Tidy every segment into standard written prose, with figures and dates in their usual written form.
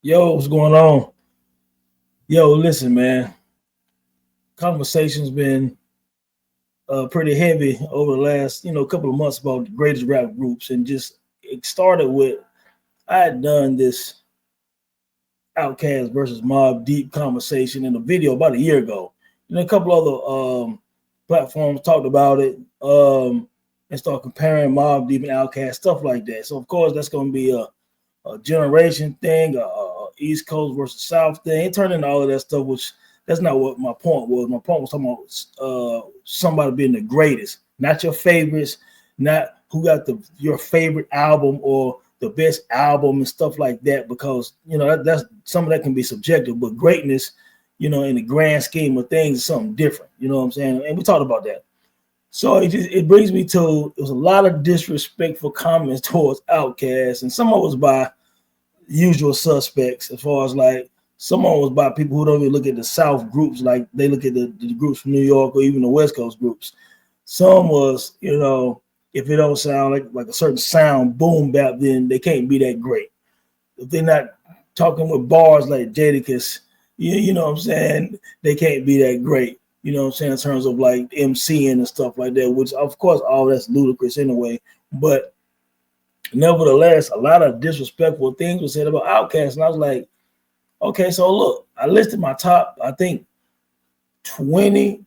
Yo, what's going on? Yo, listen, man. Conversation's been pretty heavy over the last, couple of months about the greatest rap groups, and just it started with I had done this Outkast versus Mob Deep conversation in a video about a year ago. A couple other platforms talked about it and start comparing Mob Deep and Outkast stuff like that. So of course that's going to be a generation thing, East Coast versus South thing. It turned into all of that stuff, which that's not what my point was. My point was talking about somebody being the greatest, not your favorites, not who got your favorite album or the best album and stuff like that, because that's some of that can be subjective, but greatness, in the grand scheme of things, is something different. You know what I'm saying? And we talked about that. So it brings me to it was a lot of disrespectful comments towards Outkast, and some of it was by usual suspects, as far as like someone was by people who don't even look at the South groups, like they look at the groups from New York or even the West Coast groups. Some was, if it don't sound like a certain sound boom bap, then they can't be that great. If they're not talking with bars like Jadakiss, you know what I'm saying, they can't be that great. You know what I'm saying, in terms of like MCing and stuff like that, which of course all that's ludicrous anyway. But nevertheless, a lot of disrespectful things were said about Outkast, and I was like, okay, so look, I listed my top, I think 20.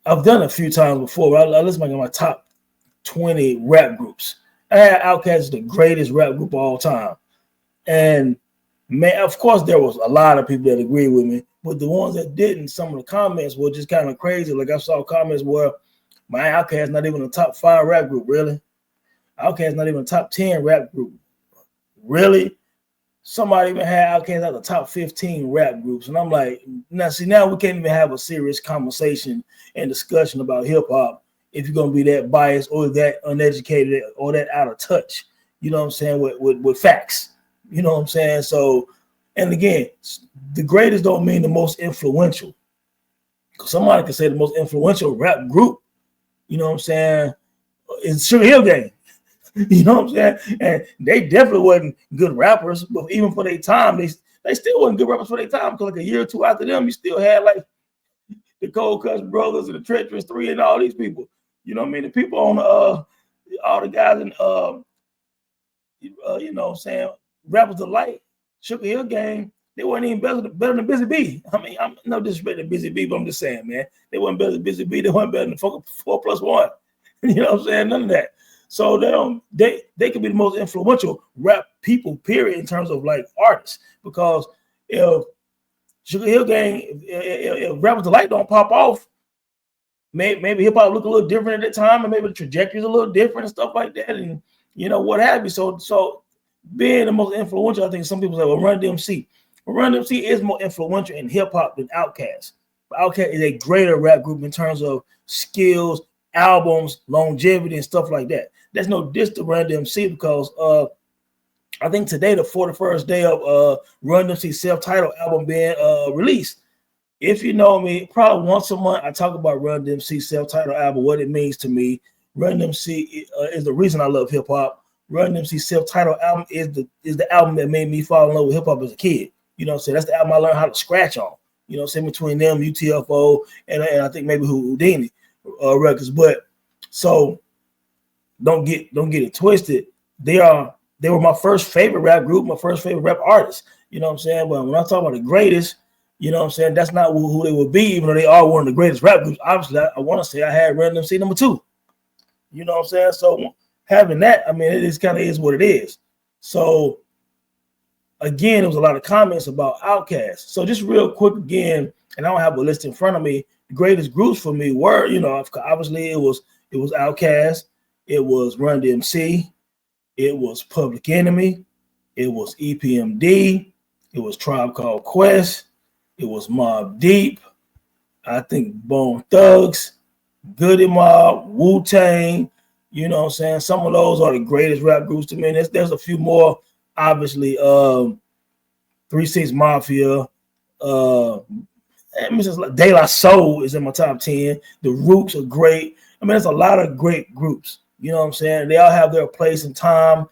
I've done it a few times before, but I listed my top 20 rap groups. I had Outkast as the greatest rap group of all time, and man, of course, there was a lot of people that agreed with me, but the ones that didn't, some of the comments were just kind of crazy. Like I saw comments where my Outkast not even a top 5 rap group, really. Outkast not even a top 10 rap group. Really? Somebody even had Outkast at the top 15 rap groups. And I'm like, now we can't even have a serious conversation and discussion about hip hop if you're gonna be that biased or that uneducated or that out of touch, you know what I'm saying, with facts. You know what I'm saying? So, and again, the greatest don't mean the most influential. Somebody can say the most influential rap group, you know what I'm saying, is Sugar Hill Gang. You know what I'm saying? And they definitely wasn't good rappers, but even for their time, they still wasn't good rappers for their time, because like a year or two after them, you still had like the Cold Cuts Brothers and the Treacherous Three and all these people. You know what I mean? The people on all the guys in you know what I'm saying, Rappers Delight, Sugar Hill Gang, they weren't even better than Busy B. I mean, I'm no disrespect to Busy B, but I'm just saying, man, they weren't better than Busy B. They weren't better than 4+1. You know what I'm saying? None of that. So they could be the most influential rap people, period, in terms of like artists. Because if Sugar Hill Gang, if Rappers Delight don't pop off, maybe hip hop look a little different at the time, and maybe the trajectory is a little different and stuff like that, and what have you. So being the most influential, I think some people say, well, Run DMC. Well, Run DMC is more influential in hip hop than Outkast. But Outkast is a greater rap group in terms of skills, albums, longevity, and stuff like that. There's no diss to Run DMC, because I think today the 41st day of Run DMC's self-titled album being released. If you know me, probably once a month I talk about Run DMC's self-titled album, what it means to me. Run DMC is the reason I love hip hop. Run DMC's self-titled album is the album that made me fall in love with hip hop as a kid. You know what I'm saying? That's the album I learned how to scratch on. You know what I'm saying? Between them, UTFO, and I think maybe Houdini records. But so don't get it twisted. They were my first favorite rap group, my first favorite rap artist. You know what I'm saying? But when I talk about the greatest, you know what I'm saying, that's not who they would be, even though they are one of the greatest rap groups. Obviously, I want to say I had Run DMC number 2. You know what I'm saying? So having that, I mean, it is kind of is what it is. So again, there was a lot of comments about Outkast. So just real quick again, and I don't have a list in front of me. The greatest groups for me were, obviously it was Outkast, it was Run DMC, it was Public Enemy, it was EPMD, it was Tribe Called Quest, it was Mobb Deep, I think Bone Thugs, Goody Mob, Wu-Tang. You know what I'm saying? Some of those are the greatest rap groups to me. There's a few more, obviously. 3 6 Mafia, De La Soul is in my top 10. The Roots are great. I mean, there's a lot of great groups. You know what I'm saying? They all have their place and time.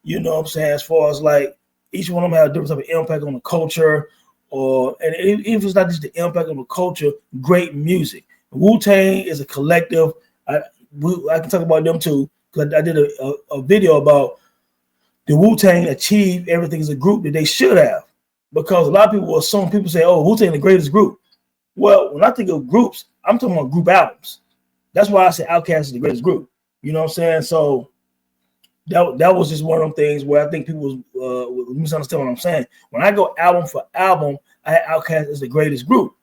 You know what I'm saying? As far as like each one of them have a different type of impact on the culture, and even if it's not just the impact on the culture, great music. Wu-Tang is a collective. I can talk about them too, because I did a video about the Wu-Tang achieved everything as a group that they should have. Because a lot of people assume, people say, oh, Wu-Tang the greatest group. Well, when I think of groups, I'm talking about group albums. That's why I say Outkast is the greatest group. You know what I'm saying? So that was just one of them things where I think people misunderstand what I'm saying. When I go album for album, I have Outkast as the greatest group.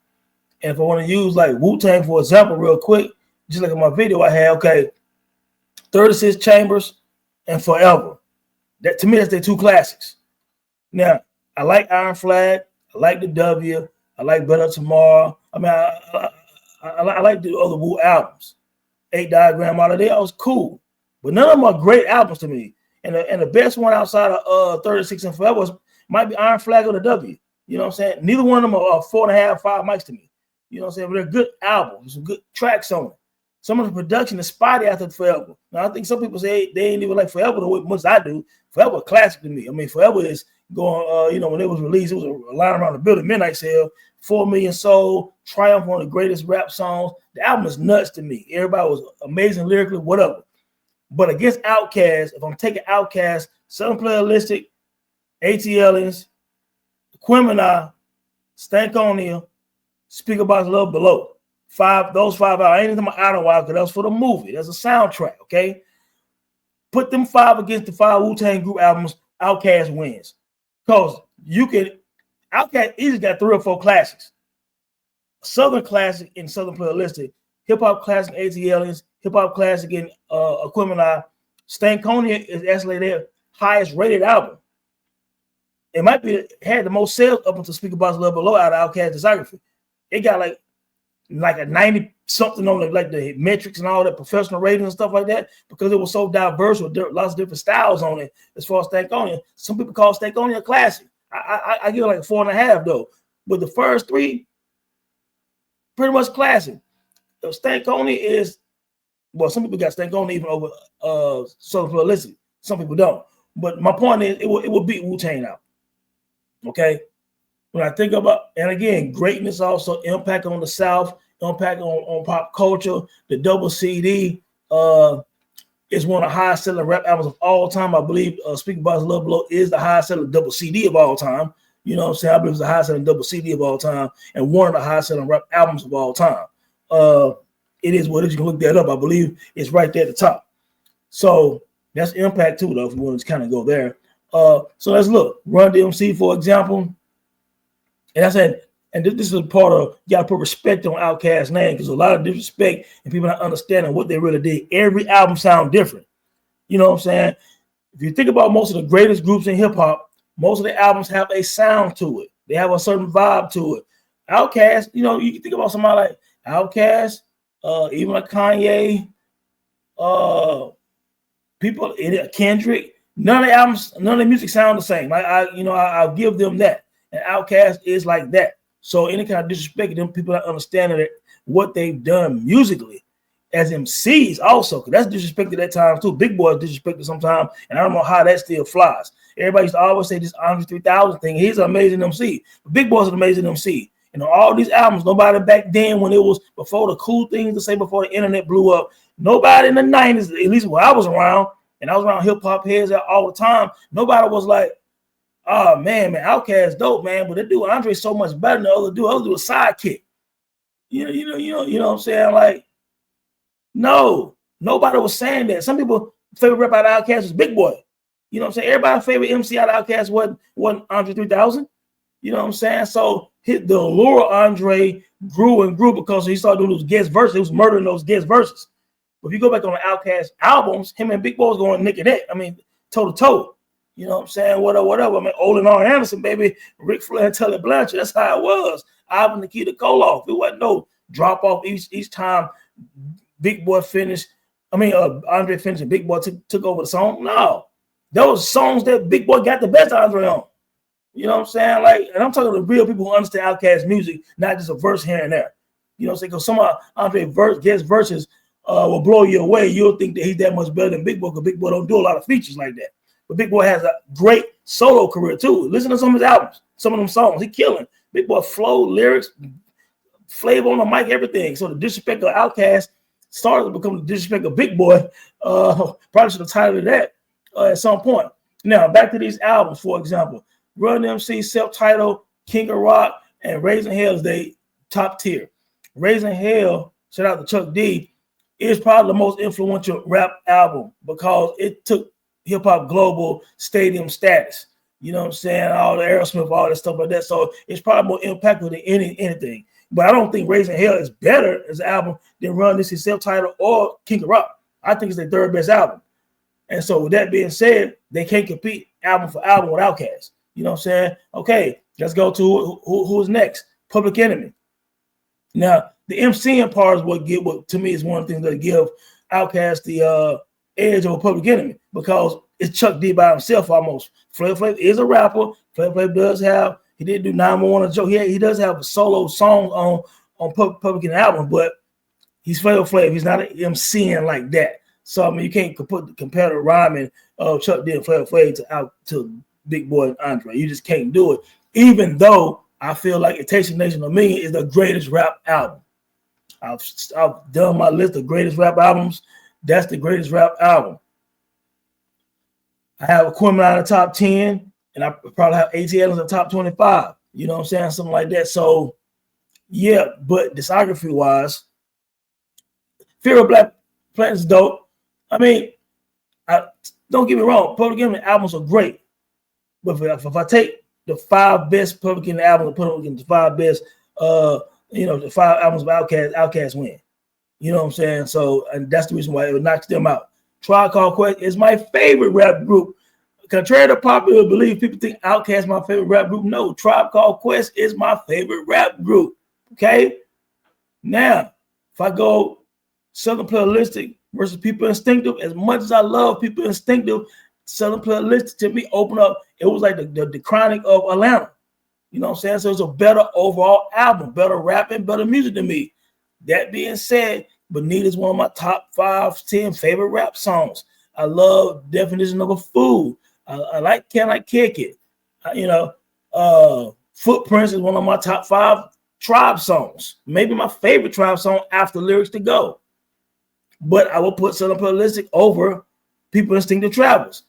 And if I want to use like Wu-Tang, for example, real quick, just like in my video, I had, 36 Chambers and Forever. That, to me, that's their two classics. Now, I like Iron Flag. I like the W. I like Better Tomorrow. I mean, I like the other Wu albums. 8 Diagram out of there, was cool. But none of them are great albums to me. And the best one outside of 36 and Forever might be Iron Flag or the W. You know what I'm saying? Neither one of them are 4.5, 5 mics to me. You know what I'm saying? But they're good albums, some good tracks on it. Some of the production is spotty after Forever. Now, I think some people say they ain't even like Forever the way much I do. Forever a classic to me. I mean, Forever is going, when it was released, it was a line around the building, Midnight Sale, 4 million sold, Triumph, one of the greatest rap songs. The album is nuts to me. Everybody was amazing lyrically, whatever. But against Outkast, if I'm taking Outkast, Southern Playalistic, ATLians, Quimini, Stankonia, Speak About Love Below. Those 5 out. I ain't even my Outer Wild because that was for the movie. That's a soundtrack, okay? Put them 5 against the 5 Wu-Tang group albums, Outkast wins. Because Outkast easily got 3 or 4 classics. Southern classic in Southern Playalistic, hip-hop classic in ATLians, hip-hop classic in Quimini. Stankonia is actually their highest rated album. It might be had the most sales up until Speak About Love Below out of Outkast discography. It got like a 90 something on the metrics and all that professional ratings and stuff like that, because it was so diverse with lots of different styles on it. As far as Stankonia, some people call Stankonia a classic. I give it like a 4.5 though. But the first 3, pretty much classic. Stankonia is, well, some people got Stankonia even over Southern Playalistic. Some people don't. But my point is, it will beat Wu-Tang out. Okay. When I think about, and again, greatness also impact on the South, impact on pop culture. The double CD is one of the highest selling rap albums of all time. I believe Speak About Love Below is the highest selling double CD of all time. You know what I'm saying? I believe it's the highest selling double CD of all time and one of the highest selling rap albums of all time. It is what it is. You can look that up. I believe it's right there at the top. So that's impact too, though, if you want to kind of go there. So let's look. Run DMC, for example. And I said, and this is a part of, you got to put respect on Outkast's name, because a lot of disrespect and people not understanding what they really did. Every album sound different. You know what I'm saying? If you think about most of the greatest groups in hip hop, most of the albums have a sound to it. They have a certain vibe to it. Outkast, you can think about somebody like Outkast, even like Kanye, people, Kendrick. None of the albums, none of the music sound the same. I'll give them that. And Outkast is like that. So any kind of disrespect to them, people not understanding what they've done musically as MCs also, because that's disrespected at times too. Big Boy is disrespected sometimes, and I don't know how that still flies. Everybody used to always say this Andre 3000 thing. He's an amazing MC. But Big Boy's an amazing MC. And on all these albums, nobody back then, when it was before the cool things to say, before the internet blew up, nobody in the 90s, at least when I was around, and I was around hip hop heads all the time, nobody was like, oh man, Outkast dope, man, but that dude Andre's so much better than the other dude. The other dude a sidekick. You know what I'm saying? Like, no, nobody was saying that. Some people favorite rap out of Outkast was Big Boy. You know what I'm saying? Everybody's favorite MC out of Outkast wasn't Andre 3000. You know what I'm saying? So the allure of Andre grew and grew because he started doing those guest verses. He was murdering those guest verses. But if you go back on the Outkast albums, him and Big Boy was going neck and neck. I mean, toe to toe. You know what I'm saying? Whatever. I mean, Olin R. Anderson, baby, Ric Flair and Tully Blanchard. That's how it was. Ivan Nikita Koloff. It wasn't no drop off each time Big Boy finished. Andre finished and Big Boy took over the song. No. Those songs that Big Boy got the best Andre on. You know what I'm saying? Like, and I'm talking to real people who understand Outkast music, not just a verse here and there. You know what I'm saying? Because some of Andre guest verses will blow you away. You'll think that he's that much better than Big Boy, because Big Boy don't do a lot of features like that. But Big Boy has a great solo career too. Listen to some of his albums, some of them songs. He killing. Big Boy flow, lyrics, flavor on the mic, everything. So the disrespect of Outkast started to become the disrespect of Big Boy. Probably should have titled that at some point. Now, back to these albums, for example. Run MC, self-titled, King of Rock, and Raising Hell is they top tier. Raising Hell, shout out to Chuck D, is probably the most influential rap album because it took hip-hop global stadium status. You know what I'm saying? All the Aerosmith, all that stuff like that. So it's probably more impactful than anything. But I don't think Raising Hell is better as an album than Run This Is self-titled or King of Rock. I think it's their third best album. And so with that being said, they can't compete album for album with Outkast. You know what I'm saying? Okay, let's go to who's next. Public Enemy. Now, the MCing part is what to me is one of the things that give Outkast the edge over Public Enemy because it's Chuck D by himself almost. Flavor Flav is a rapper. Flavor Flav does have, he did do 911 Joe. He does have a solo song on Public Enemy album, but he's Flavor Flav. He's not an MCing like that. So I mean, you can't compare the rhyming of Chuck D and Flavor Flav to Big Boy and Andre. You just can't do it. Even though I feel like It Takes a Nation of Me is the greatest rap album. I've done my list of greatest rap albums. That's the greatest rap album. I have Aquemini in the top 10, and I probably have ATL in the top 25. You know what I'm saying? Something like that. So, yeah, but discography-wise, Fear of Black Planet is dope. I mean, don't get me wrong. Public Enemy albums are great. But if I take the 5 best Public Enemy albums and put them against the 5 best, the 5 albums of Outkast win. You know what I'm saying? So, and that's the reason why it knocks them out. Tribe Called Quest is my favorite rap group. Contrary to popular belief, people think Outkast is my favorite rap group. No, Tribe Called Quest is my favorite rap group. Okay? Now, if I go Southern Playalistic versus People Instinctive, as much as I love People Instinctive, Southern Playalistic to me opened up, it was like the Chronic of Atlanta. You know what I'm saying? So it's a better overall album, better rapping, better music to me. That being said, Bonita is one of my top 5, 10 favorite rap songs. I love Definition of a Fool. I like Can I Kick It? Footprints is one of my top 5 Tribe songs. Maybe my favorite Tribe song after Lyrics to Go. But I will put Southern Playalistic over People Instinctive Travels.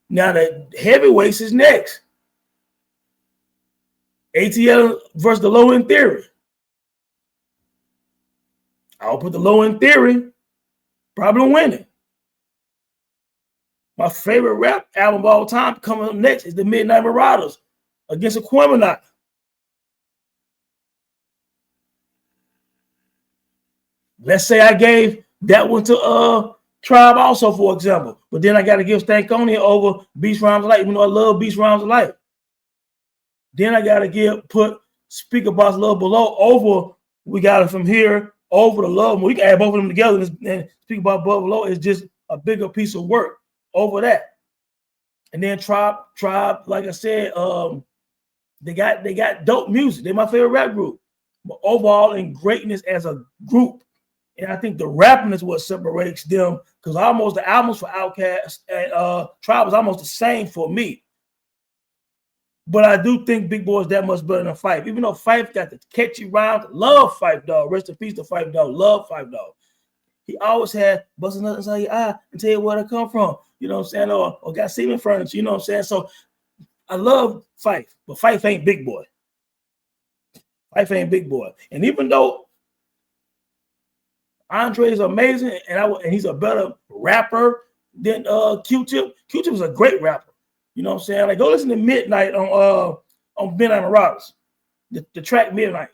Now the heavyweights is next. ATL versus the Low End Theory. I'll put the Low End Theory probably winning. My favorite rap album of all time coming up next is the Midnight Marauders against Aquemini. Let's say I gave that one to Tribe also, for example. But then I got to give Stankonia over Beast Rhymes of Life, even though I love Beast Rhymes of Life. Then I got to put Speaker Box Love Below over We Got It From Here, over the Love. We can add both of them together, and Speaker Box Love Below is just a bigger piece of work over that. And then Tribe, like I said, they got dope music. They're my favorite rap group. But overall, in greatness as a group, and I think the rapping is what separates them, because almost the albums for Outkast and Tribe is almost the same for me. But I do think Big Boy is that much better than Phife. Even though Phife got the catchy rhymes, love Phife Dawg. Rest in peace to Phife Dawg. Love Phife Dawg. He always had busting nothing inside your eye and tell you where to come from. You know what I'm saying? Or got ceiling furniture. You know what I'm saying? So I love Phife, but Phife ain't Big Boy. Phife ain't Big Boy. And even though Andre is amazing and he's a better rapper than Q-Tip. Q-Tip is a great rapper. You know what I'm saying? Like, go listen to Midnight on Midnight Marauders, the track Midnight.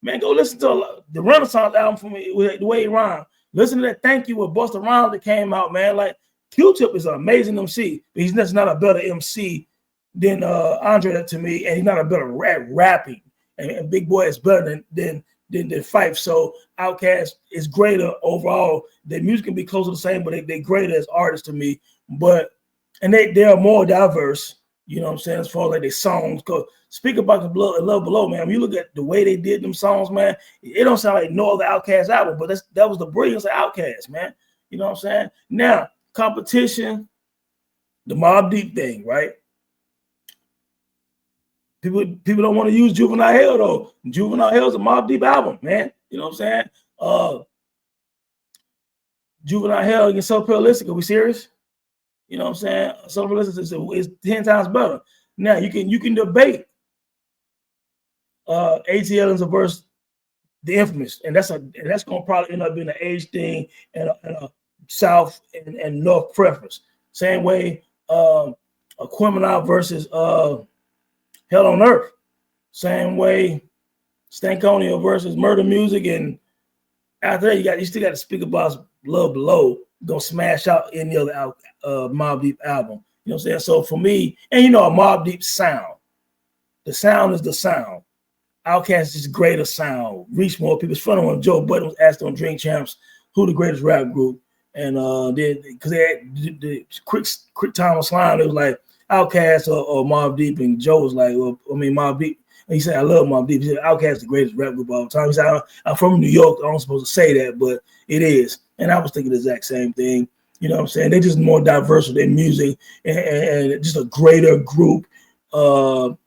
Man, go listen to the Renaissance album from the way he rhymed. Listen to that Thank You with Busta Rhymes that came out, man. Like, Q-Tip is an amazing MC, but he's just not a better MC than Andre to me, and he's not a better rapping. And Big Boy is better than Phife. So Outkast is greater overall. Their music can be close to the same, but they're greater as artists to me. And they are more diverse, you know what I'm saying, as far as like their songs go. Speak about the Love Below, man. When you look at the way they did them songs, man, it don't sound like no other Outkast album, but that was the brilliance of Outkast, man. You know what I'm saying? Now, competition, The Mobb Deep thing, right? People don't want to use Juvenile Hell though. Juvenile Hell is a Mobb Deep album, man. You know what I'm saying? Juvenile Hell against So Realistic. Are we serious? You know what I'm saying? So Realistic is 10 times better. Now you can debate ATL versus the Infamous, and that's gonna probably end up being an age thing and a South and North preference. Same way a Criminal versus Hell on Earth. Same way Stankonia versus Murder Music, and after that you still got to speak about Love Below. Gonna smash out any other Mobb Deep album. You know what I'm saying? So for me, and you know, a Mobb Deep sound. The sound is the sound. Outkast is greater sound, reach more people. It's funny when Joe Budden was asked on Drink Champs who the greatest rap group, and because they had the quick time of slime, it was like Outkast or Mobb Deep, and Joe was like, well, I mean Mobb Deep. And he said, I love Mobb Deep. He said, Outkast is the greatest rap group of all time. He said, I'm from New York. I'm not supposed to say that, but it is. And I was thinking the exact same thing. You know what I'm saying? They're just more diverse with their music and just a greater group all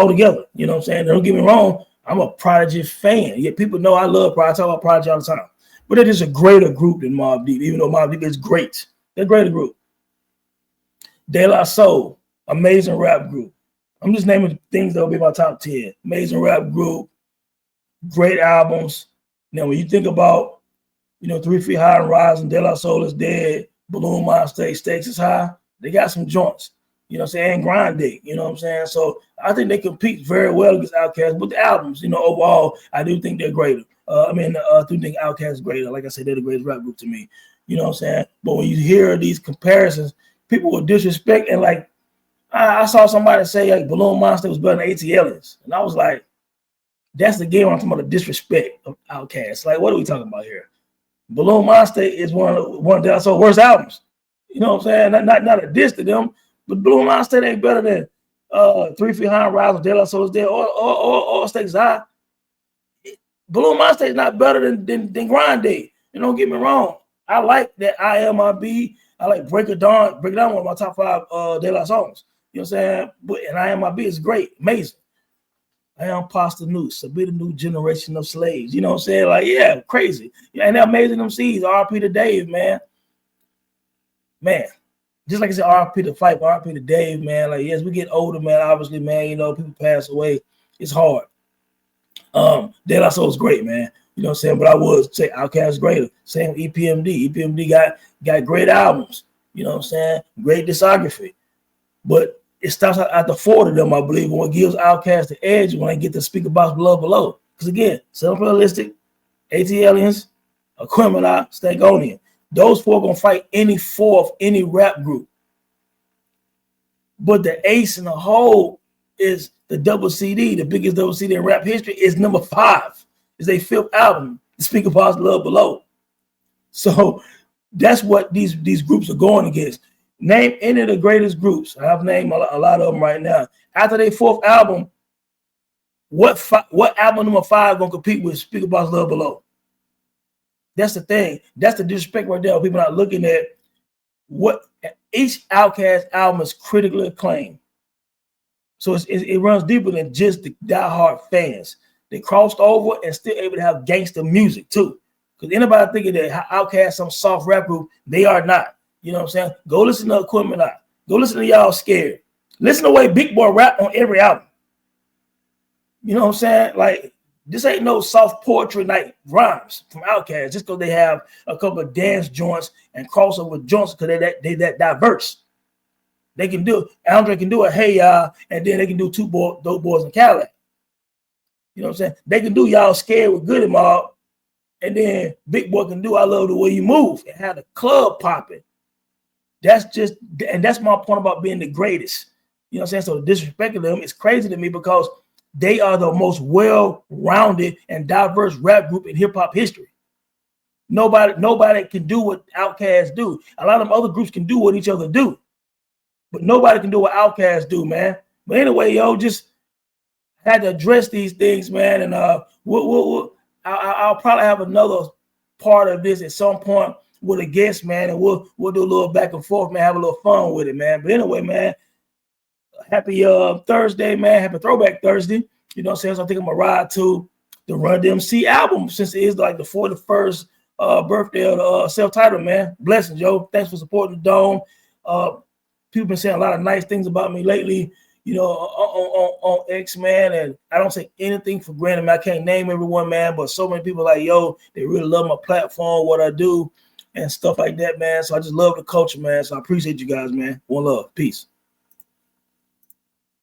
together. You know what I'm saying? Don't get me wrong. I'm a Prodigy fan. Yeah, people know I love Prodigy. I talk about Prodigy all the time. But it is a greater group than Mobb Deep, even though Mobb Deep is great. They're a greater group. De La Soul, amazing rap group. I'm just naming things that will be my top 10. Amazing rap group, great albums. Now, when you think about, 3 Feet High and Rising, De La Soul is Dead, Balloon Monster, Stakes is High, they got some joints. You know what I'm saying? Grind Day, you know what I'm saying? So I think they compete very well against Outkast. But the albums, overall, I do think they're greater. I do think Outkast is greater. Like I said, they're the greatest rap group to me. You know what I'm saying? But when you hear these comparisons, people will disrespect. And like, I saw somebody say like Balloon Monster was better than ATLians. And I was like, that's the game I'm talking about, the disrespect of Outkast. Like, what are we talking about here? Balloon Monster is one of the worst albums. You know what I'm saying? Not a diss to them. But Balloon Monster ain't better than 3 Feet High and Rising, De La Soul is Dead, or Stakes High. Balloon Monster is not better than Grind Day. You don't get me wrong. I like that IMIB. I like Break It Down, one of my top 5 De La songs. You know what I'm saying? And IMIB is great, amazing. I am Pasta Noose, a bit of new generation of slaves. You know what I'm saying? Like, yeah, crazy. Yeah, and they're amazing MCs. RP to Dave, man. Man. Just like I said, RP to Fight, RP to Dave, man. Like, yes, we get older, man. Obviously, man, people pass away. It's hard. De La Soul is great, man. You know what I'm saying? But I would say Outkast is greater. Same with EPMD. EPMD got great albums. You know what I'm saying? Great discography. But it stops at the 4 of them, I believe, and what gives Outkast the edge when they get to speak about Love Below. Because again, Self-Realistic, ATLians, a Criminal, Stankonia. Those 4 gonna fight any 4 of any rap group. But the ace in the hole is the double CD, the biggest double CD in rap history, is number 5. Is their 5th album, Speak About Love Below. So that's what these groups are going against. Name any of the greatest groups. I've named a lot of them right now. After their 4th album, what album number 5 gonna compete with Speak About Love Below? That's the thing. That's the disrespect right there. People not looking at what each Outkast album is critically acclaimed. So it runs deeper than just the diehard fans. They crossed over and still able to have gangster music too. Because anybody thinking that Outkast some soft rap group, they are not. You know what I'm saying? Go listen to Equipment Out. Go listen to Y'all Scared. Listen to the way Big Boy rap on every album. You know what I'm saying? Like, this ain't no soft poetry night rhymes from Outkast just because they have a couple of dance joints and crossover joints because they that diverse. They can do, Andre can do a Hey Y'all, and then they can do Dope Boys in Cadillac. You know what I'm saying? They can do Y'all Scared with Goody Mob, and then Big Boy can do I Love the Way You Move and have the club popping. That's my point about being the greatest. You know what I'm saying? So the disrespect of them is crazy to me because they are the most well-rounded and diverse rap group in hip-hop history. Nobody can do what Outkast do. A lot of them other groups can do what each other do. But nobody can do what Outkast do, man. But anyway, just had to address these things, man. And I'll probably have another part of this at some point with a guest, man, and we'll do a little back and forth, man, have a little fun with it, man. But anyway, man, happy Thursday, man. Happy Throwback Thursday. You know what I'm saying? So I think I'm gonna ride to the Run DMC album since it is like the 41st birthday of the self-titled, man. Blessings, yo. Thanks for supporting the Dome. People been saying a lot of nice things about me lately, you know, on X, man. And I don't take anything for granted, man. I can't name everyone, man, but so many people like, yo, they really love my platform, what I do, and stuff like that, man. So I just love the culture, man. So I appreciate you guys, man. One love. Peace.